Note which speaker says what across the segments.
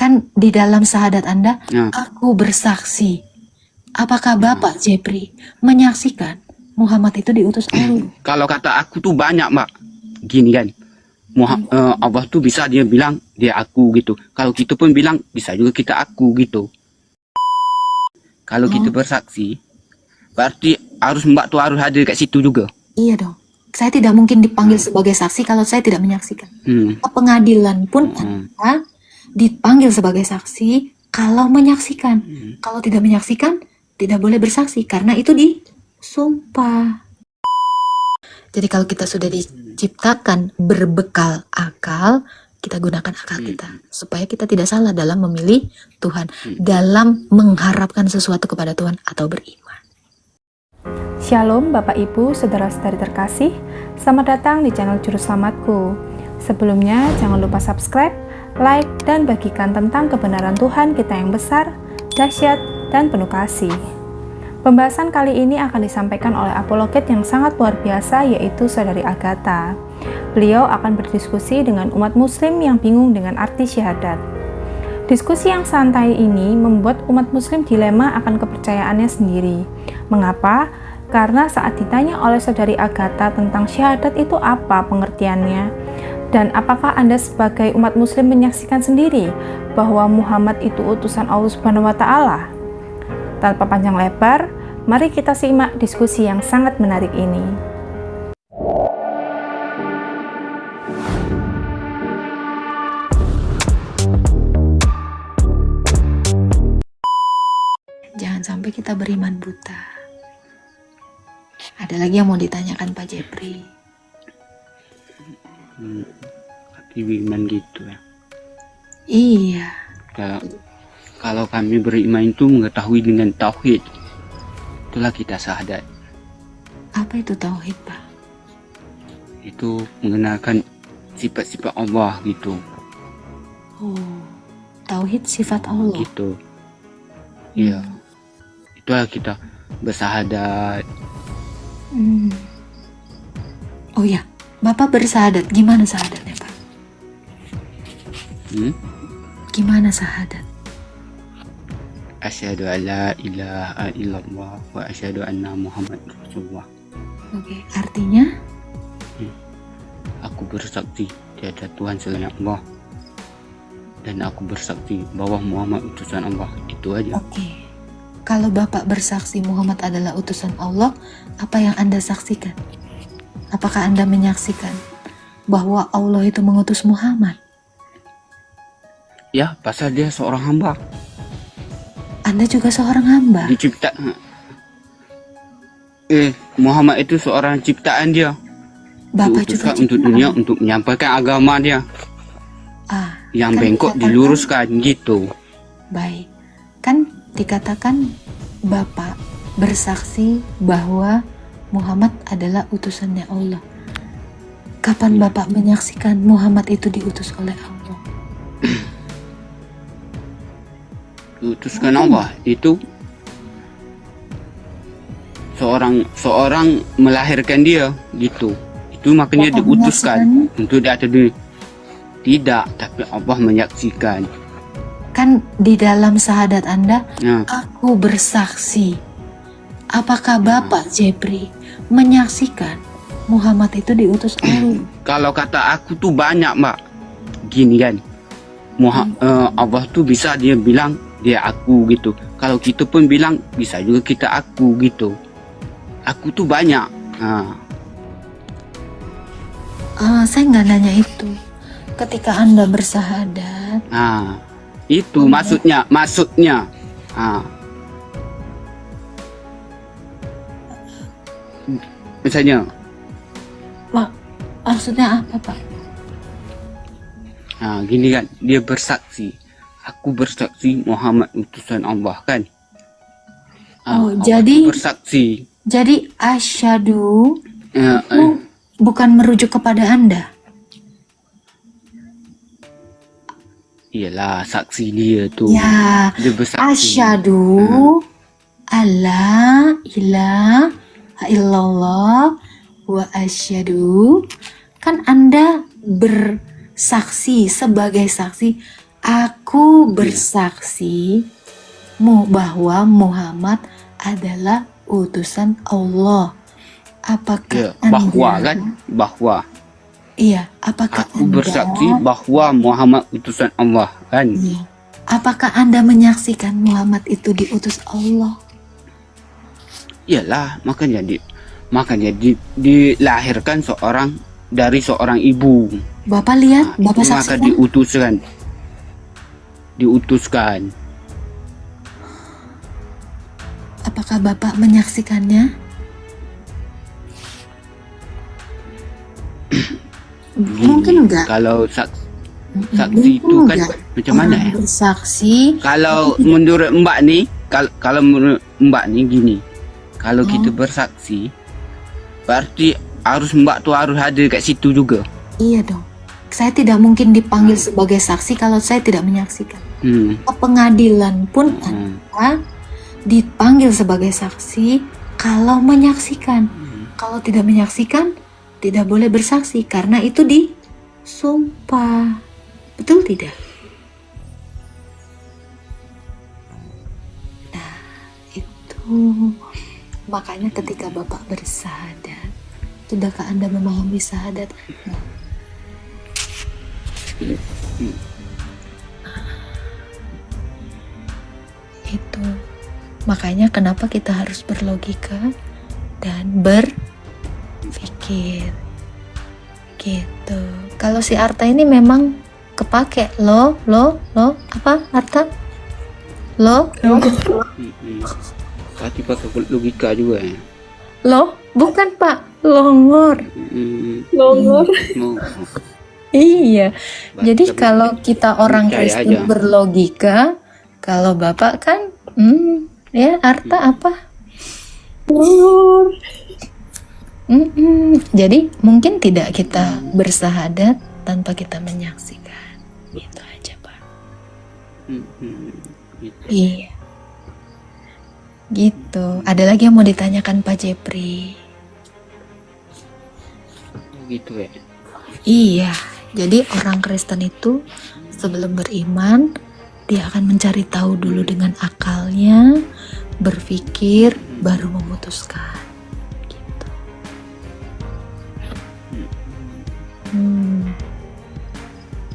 Speaker 1: Kan di dalam syahadat Anda, aku bersaksi. Apakah Bapak Jepri menyaksikan Muhammad itu diutus Allah?
Speaker 2: Kalau kata aku tuh banyak, Mbak. Gini kan. Allah tuh bisa dia bilang dia aku gitu. Kalau kita pun bilang bisa juga kita aku gitu. Kalau kita bersaksi, berarti Mbak tuh harus hadir kat situ juga.
Speaker 1: Iya dong. Saya tidak mungkin dipanggil sebagai saksi kalau saya tidak menyaksikan. Ke pengadilan pun Anda dipanggil sebagai saksi kalau menyaksikan. Kalau tidak menyaksikan, tidak boleh bersaksi karena itu disumpah. Jadi kalau kita sudah diciptakan berbekal akal, kita gunakan akal kita supaya kita tidak salah dalam memilih Tuhan, dalam mengharapkan sesuatu kepada Tuhan atau beriman.
Speaker 3: Shalom Bapak Ibu, Saudara-saudari terkasih, selamat datang di channel Juru Selamatku. Sebelumnya jangan lupa subscribe, like, dan bagikan tentang kebenaran Tuhan kita yang besar, dahsyat, dan penuh kasih. Pembahasan kali ini akan disampaikan oleh apologet yang sangat luar biasa, yaitu Saudari Agatha. Beliau akan berdiskusi dengan umat muslim yang bingung dengan arti syahadat. Diskusi yang santai ini membuat umat muslim dilema akan kepercayaannya sendiri. Mengapa? Karena saat ditanya oleh Saudari Agatha tentang syahadat itu apa pengertiannya, dan apakah Anda sebagai umat muslim menyaksikan sendiri bahwa Muhammad itu utusan Allah Subhanahu wa Ta'ala? Tanpa panjang lebar, mari kita simak diskusi yang sangat menarik ini.
Speaker 1: Jangan sampai kita beriman buta. Ada lagi yang mau ditanyakan Pak Jepri?
Speaker 2: Hati beriman gitu ya.
Speaker 1: Iya.
Speaker 2: Kalau kami beriman itu mengetahui dengan tauhid, itulah kita syahadat.
Speaker 1: Apa itu tauhid, Pak?
Speaker 2: Itu mengenalkan sifat-sifat Allah gitu.
Speaker 1: Oh, tauhid sifat Allah.
Speaker 2: Gitu. Iya. Itulah kita bersyahadat.
Speaker 1: Oh ya, Bapak bersyahadat. Gimana syahadatnya, Pak? Gimana syahadat?
Speaker 2: Asyhadu an la ilaha illallah wa asyhadu anna Muhammad Rasulullah.
Speaker 1: Oke, artinya?
Speaker 2: Aku bersaksi tiada Tuhan selain Allah, dan aku bersaksi bahwa Muhammad utusan Allah. Itu aja.
Speaker 1: Oke. Kalau Bapak bersaksi Muhammad adalah utusan Allah, apa yang Anda saksikan? Apakah Anda menyaksikan bahwa Allah itu mengutus Muhammad?
Speaker 2: Ya, pasal dia seorang hamba.
Speaker 1: Anda juga seorang hamba.
Speaker 2: Dicipta. Muhammad itu seorang ciptaan dia.
Speaker 1: Bapak juga
Speaker 2: Diutuskan untuk dunia untuk menyampaikan agama dia. Yang
Speaker 1: kan
Speaker 2: bengkok diluruskan gitu.
Speaker 1: Baik. Kan dikatakan Bapak bersaksi bahwa Muhammad adalah utusannya Allah. Kapan Bapak menyaksikan Muhammad itu diutus oleh Allah?
Speaker 2: Diutuskan Allah itu seorang melahirkan dia gitu. Itu makanya
Speaker 1: Bapak
Speaker 2: diutuskan untuk dia ada di tidak, tapi Allah menyaksikan.
Speaker 1: Kan di dalam syahadat Anda, aku bersaksi. Apakah Bapak Jepri menyaksikan Muhammad itu diutus Allah?
Speaker 2: Kalau kata aku tuh banyak, Mbak. Gini kan. Allah tuh bisa dia bilang dia aku gitu. Kalau kita pun bilang bisa juga kita aku gitu. Aku tuh banyak.
Speaker 1: Saya nggak nanya itu. Ketika Anda bersahadat.
Speaker 2: Itu maksudnya. Misalnya.
Speaker 1: Maksudnya apa, Pak?
Speaker 2: Gini kan, dia bersaksi. Aku bersaksi Muhammad utusan Allah kan.
Speaker 1: Jadi
Speaker 2: bersaksi.
Speaker 1: Jadi asyhadu bukan merujuk kepada Anda.
Speaker 2: Iyalah, saksi dia tuh.
Speaker 1: Ya,
Speaker 2: dia bersaksi.
Speaker 1: Asyhadu alla ilaha illallah wa asyhadu. Kan Anda bersaksi sebagai saksi, Aku bersaksi bahwa Muhammad adalah utusan Allah. Apakah
Speaker 2: Ya, bahwa kan, bahwa
Speaker 1: Iya, apakah
Speaker 2: aku bersaksi bahwa Muhammad utusan Allah kan.
Speaker 1: Iya. Apakah Anda menyaksikan Muhammad itu diutus Allah?
Speaker 2: Iyalah, makanya dilahirkan dari seorang ibu.
Speaker 1: Bapak lihat, Bapak
Speaker 2: Maka
Speaker 1: saksikan.
Speaker 2: diutuskan.
Speaker 1: Apakah Bapak menyaksikannya? Mungkin enggak.
Speaker 2: Kalau saksi itu kan macam mana ya?
Speaker 1: Bersaksi.
Speaker 2: Kalau menurut Mbak nih, kalau menurut Mbak nih gini, kalau kita bersaksi, berarti Mbak tuh harus ada kat situ juga.
Speaker 1: Iya dong. Saya tidak mungkin dipanggil sebagai saksi kalau saya tidak menyaksikan. Ke pengadilan pun Anda dipanggil sebagai saksi kalau menyaksikan. Kalau tidak menyaksikan, tidak boleh bersaksi karena itu disumpah. Betul tidak? Nah, itu makanya ketika Bapak bersahadat, sudahkah Anda memahami syahadat Anda? Itu makanya kenapa kita harus berlogika dan berpikir gitu. Kalau si Arta ini memang kepake apa Arta?
Speaker 2: Tapi pakai logika juga ya.
Speaker 1: Bukan Pak, longor.
Speaker 2: Oh.
Speaker 1: Iya. Jadi
Speaker 2: Tapi
Speaker 1: kalau kita orang
Speaker 2: percaya
Speaker 1: Kristen
Speaker 2: aja.
Speaker 1: berlogika, kalau Bapak kan ya Arta apa? Jadi mungkin tidak kita bersahadat tanpa kita menyaksikan. Itu aja Pak.
Speaker 2: Gitu.
Speaker 1: Iya. Gitu. Ada lagi yang mau ditanyakan Pak Jepri?
Speaker 2: Gitu ya.
Speaker 1: Iya. Jadi orang Kristen itu sebelum beriman dia akan mencari tahu dulu dengan akalnya, berpikir, baru memutuskan. Gitu.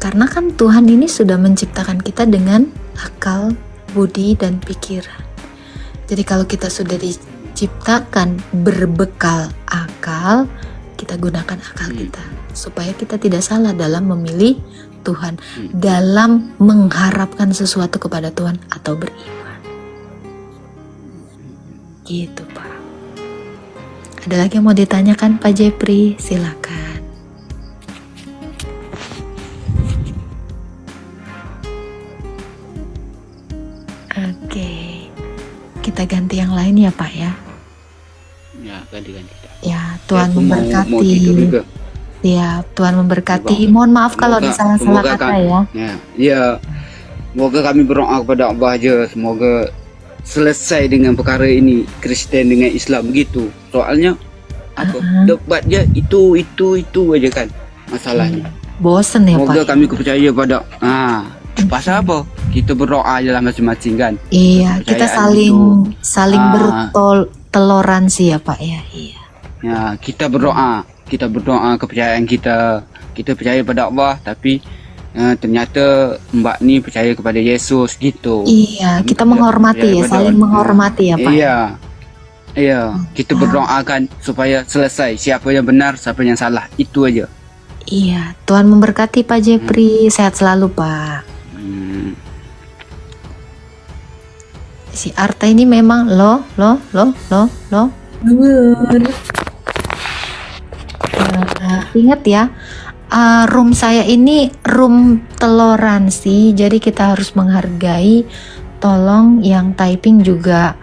Speaker 1: Karena kan Tuhan ini sudah menciptakan kita dengan akal, budi, dan pikiran. Jadi kalau kita sudah diciptakan berbekal akal, kita gunakan akal kita supaya kita tidak salah dalam memilih Tuhan, dalam mengharapkan sesuatu kepada Tuhan atau beriman. Gitu Pak. Ada lagi yang mau ditanyakan Pak Jepri? Silakan. Oke. Kita ganti yang lain ya Pak ya.
Speaker 2: Ya, ganti-ganti.
Speaker 1: Ya, Tuhan
Speaker 2: Aku mau
Speaker 1: memberkati.
Speaker 2: tidur juga.
Speaker 1: Ya, Tuhan memberkati. Mohon maaf kalau ada salah-salah
Speaker 2: semoga
Speaker 1: kata ya.
Speaker 2: Ya. Semoga kami berdoa kepada Allah aja, semoga selesai dengan perkara ini, Kristen dengan Islam gitu. Soalnya debatnya itu aja kan masalahnya.
Speaker 1: Bosen ya
Speaker 2: Semoga
Speaker 1: Pak.
Speaker 2: kami percaya pada pasal apa? Kita berdoa aja lah masing-masing kan.
Speaker 1: Iya, kita
Speaker 2: Kepercayaan
Speaker 1: saling bertoleransi ya Pak ya. Iya.
Speaker 2: Ya, kita berdoa kepercayaan kita percaya pada Allah, tapi ternyata Mbak ni percaya kepada Yesus gitu.
Speaker 1: Iya, kita menghormati ya, saling menghormati ya Pak.
Speaker 2: Iya, kita berdoakan supaya selesai siapa yang benar, siapa yang salah, itu aja.
Speaker 1: Iya, Tuhan memberkati Pak Jepri, sehat selalu Pak. Si Arta ini memang ingat ya, room saya ini room toleransi, jadi kita harus menghargai. Tolong yang typing juga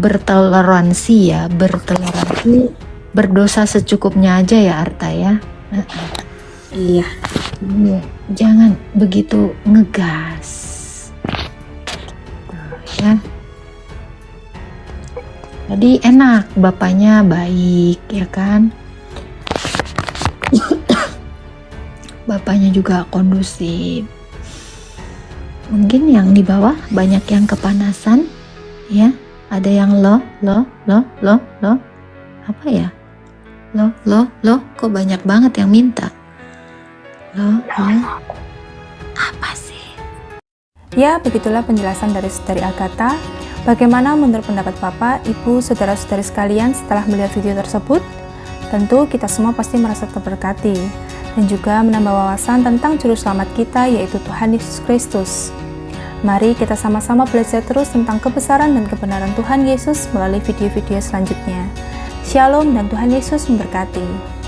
Speaker 1: bertoleransi ya, berdosa secukupnya aja ya Arta ya. Iya, jangan begitu ngegas ya. Jadi enak, bapaknya baik ya kan. Bapaknya juga kondusif. Mungkin yang di bawah banyak yang kepanasan, ya. Ada yang lo. Apa ya? Lo. Kok banyak banget yang minta? Lo. Apa sih?
Speaker 3: Ya, begitulah penjelasan dari Saudari Agatha. Bagaimana menurut pendapat Bapak, Ibu, saudara-saudari sekalian setelah melihat video tersebut? Tentu kita semua pasti merasa terberkati dan juga menambah wawasan tentang juru selamat kita, yaitu Tuhan Yesus Kristus. Mari kita sama-sama belajar terus tentang kebesaran dan kebenaran Tuhan Yesus melalui video-video selanjutnya. Shalom dan Tuhan Yesus memberkati.